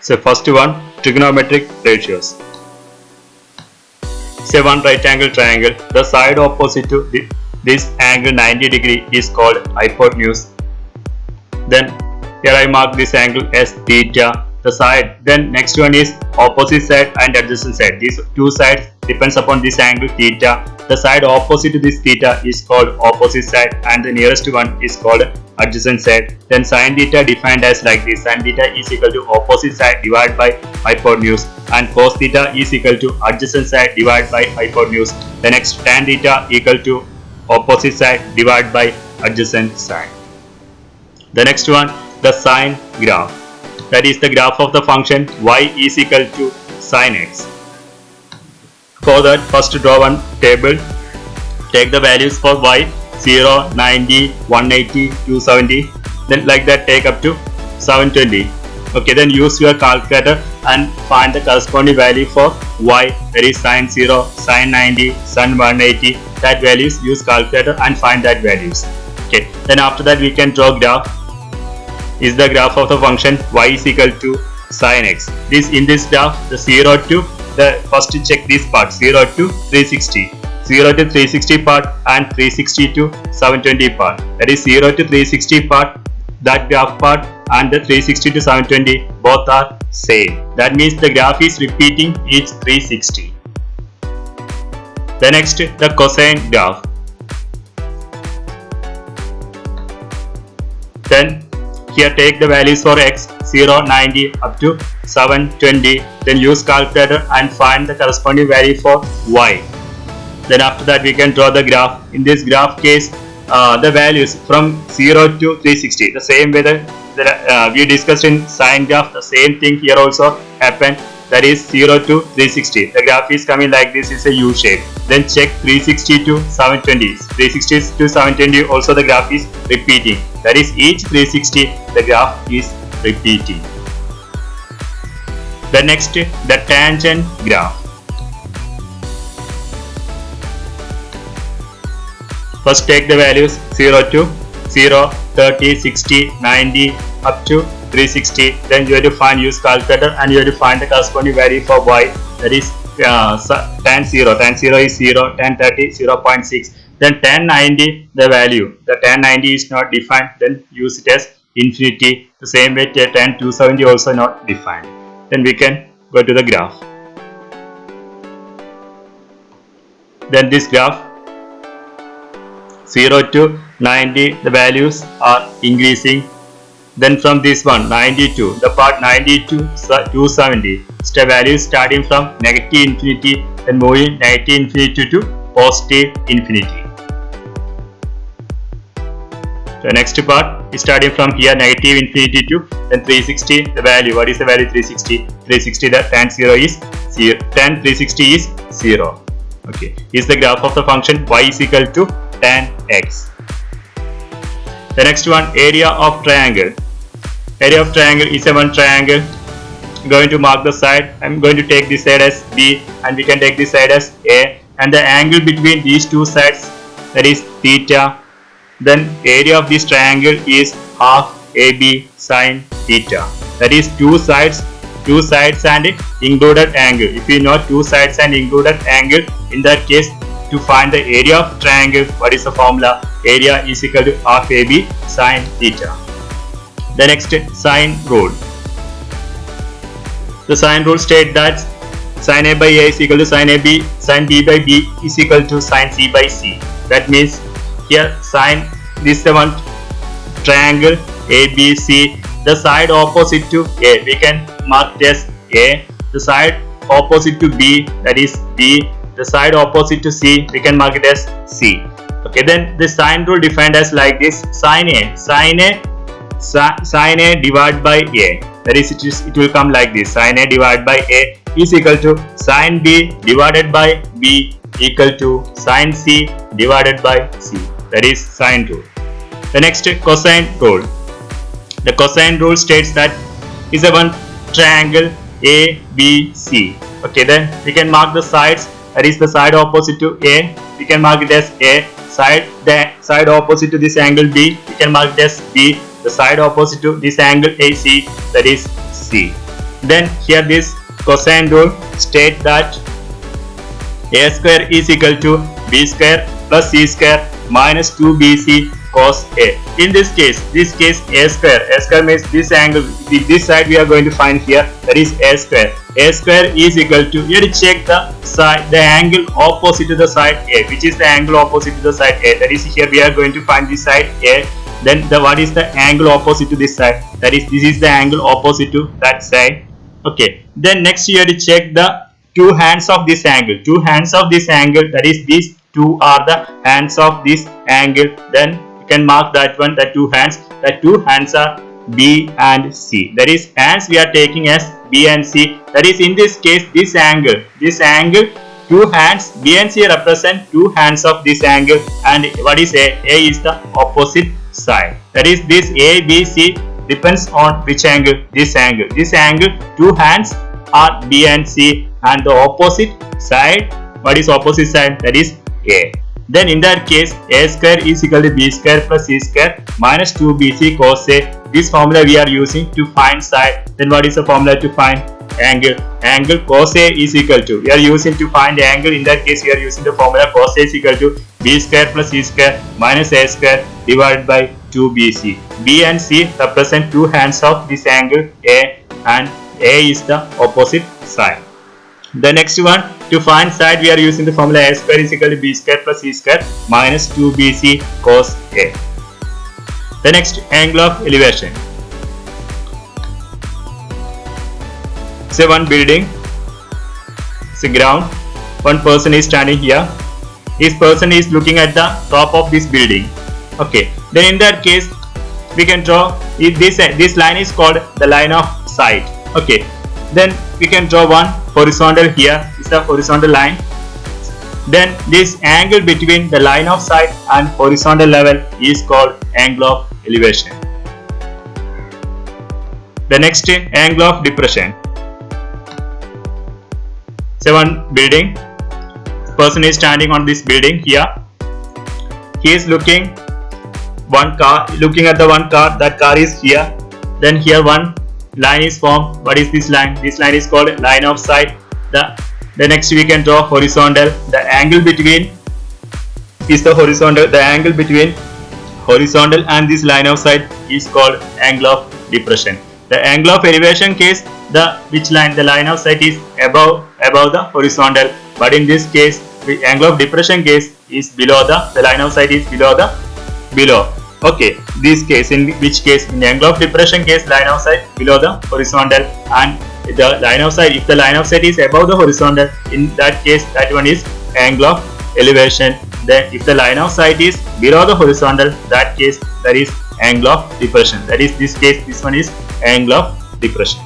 So first one, trigonometric ratios. Say one right angle triangle. The side opposite to this angle 90 degree is called hypotenuse. Then here I mark this angle as theta. The side. Then next one is opposite side and adjacent side. These two sides depends upon this angle theta. The side opposite to this theta is called opposite side and the nearest one is called adjacent side. Then sin theta defined as like this. Sin theta is equal to opposite side divided by hypotenuse, and cos theta is equal to adjacent side divided by hypotenuse. The next tan theta equal to opposite side divided by adjacent side. The next one, the sine graph. That is the graph of the function y is equal to sin x. For that, first draw one table. Take the values for y 0, 90, 180, 270. Then like that take up to 720. Okay, then use your calculator and find the corresponding value for y, that is sin 0, sin 90, sin 180. That values, use calculator and find that values. Okay, then after that we can draw graph. Is the graph of the function y is equal to sin x. In this graph, the 0 to the first check this part 0 to 360. 0 to 360 part and 360 to 720 part. That is 0 to 360 part, that graph part, and the 360 to 720 both are same. That means the graph is repeating each 360. The next, the cosine graph. Then here take the values for x 0, 90 up to 720. Then use calculator and find the corresponding value for y. Then after that we can draw the graph. In this graph case, the values from 0 to 360. The same way that we discussed in sine graph, the same thing here also happened. That is 0 to 360. The graph is coming like this, is a U shape. Then check 360 to 720. 360 to 720 also the graph is repeating. That is each 360 the graph is repeating. The next, the tangent graph. First take the values 0 to 0, 30, 60, 90 up to 360. Then you have to find, use calculator and you have to find the corresponding value for y. That is tan 0. Tan 0 is 0, tan 30 0.6. Then tan 90 the value. The tan 90 is not defined. Then use it as infinity. The same way tan 270 also not defined. Then we can go to the graph. Then this graph 0 to 90 the values are increasing. Then from this one 92, the part 90 to 270, the value starting from negative infinity and moving negative infinity to positive infinity. The next part is starting from here negative infinity to then 360 the value. What is the value 360? 360 the tan 0 is 0, tan 360 is 0. Okay, is the graph of the function y is equal to tan x. The next one, area of triangle. Area of triangle is a one triangle. I'm going to mark the side. I'm going to take this side as B and we can take this side as A, and the angle between these two sides, that is theta. Then area of this triangle is half AB sine theta. That is two sides and included angle. If you know two sides and included angle, in that case to find the area of triangle, what is the formula? Area is equal to half AB sine theta. The next, sine rule. The sine rule states that sin A by A is equal to sin AB, sin B by B is equal to sin C by C. That means here sine, this is the one triangle ABC. The side opposite to A we can mark it as A. The side opposite to B, that is B. The side opposite to C we can mark it as C. Okay, then the sine rule defined as like this: sin A divided by A. That is, it will come like this: sin A divided by A is equal to sin B divided by B equal to sin C divided by C. That is sine rule. The next, cosine rule. The cosine rule states that is a one triangle ABC. Okay, then we can mark the sides. That is the side opposite to A. We can mark it as A. The side opposite to this angle B, we can mark it as B. The side opposite to this angle AC, that is C. Then here this cosine rule state that a square is equal to b square plus c square minus 2bc cos a. In this case a square means this angle, this side we are going to find here, that is a square. A square is equal to, you have to check the side, the angle opposite to the side a, which is the angle opposite to the side a, that is here we are going to find this side a. Then what is the angle opposite to this side, that is this is the angle opposite to that side. Okay, then next you have to check the two hands of this angle, that is these two are the hands of this angle. Then you can mark that one, the two hands are B and C, that is hands we are taking as B and C, that is in this case this angle, two hands B and C represent two hands of this angle, and what is A is the opposite side, that is this A, B, C depends on which angle, this angle, two hands are B and C, and the opposite side, what is opposite side, that is A. Then in that case a square is equal to b square plus c square minus 2bc cos a. This formula we are using to find side. Then what is the formula to find angle? Angle cos a is equal to, we are using to find angle, in that case we are using the formula cos a is equal to b square plus c square minus a square divided by 2bc. B and C represent two hands of this angle A, and A is the opposite side. The next one, to find side we are using the formula a square is equal to b square plus c square minus 2bc cos a. The next, angle of elevation. Say one building, say ground, one person is standing here, this person is looking at the top of this building. Okay, then in that case we can draw, if this line is called the line of sight. Okay, then we can draw one horizontal here, is the horizontal line. Then this angle between the line of sight and horizontal level is called angle of elevation. The next, angle of depression. Say one building, person is standing on this building here, he is looking at the one car, that car is here. Then here one line is formed. What is this line? This line is called line of sight. The next we can draw horizontal. The angle between is the horizontal. The angle between horizontal and this line of sight is called angle of depression. The angle of elevation case, which line? The line of sight is above the horizontal. But in this case, the angle of depression case is below the line of sight is below. Okay, this case, in which case, in angle of depression case, line of sight below the horizontal, and the line of sight, if the line of sight is above the horizontal, in that case that one is angle of elevation. Then if the line of sight is below the horizontal, that case that is angle of depression. That is this case, this one is angle of depression.